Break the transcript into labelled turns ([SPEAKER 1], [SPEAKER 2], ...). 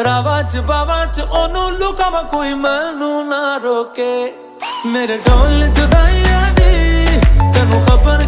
[SPEAKER 1] ਰਾਵਾਂ ਚ ਬਾਵਾਂ ਚ ਉਹਨੂੰ ਲੁਕਾਵਾਂ ਕੋਈ ਮੈਨੂੰ ਨਾ ਰੋਕੇ। ਮੇਰੇ ਢੋਲ ਜੁਦਾਈਆਂ ਦੀ ਤੈਨੂੰ ਖਬਰ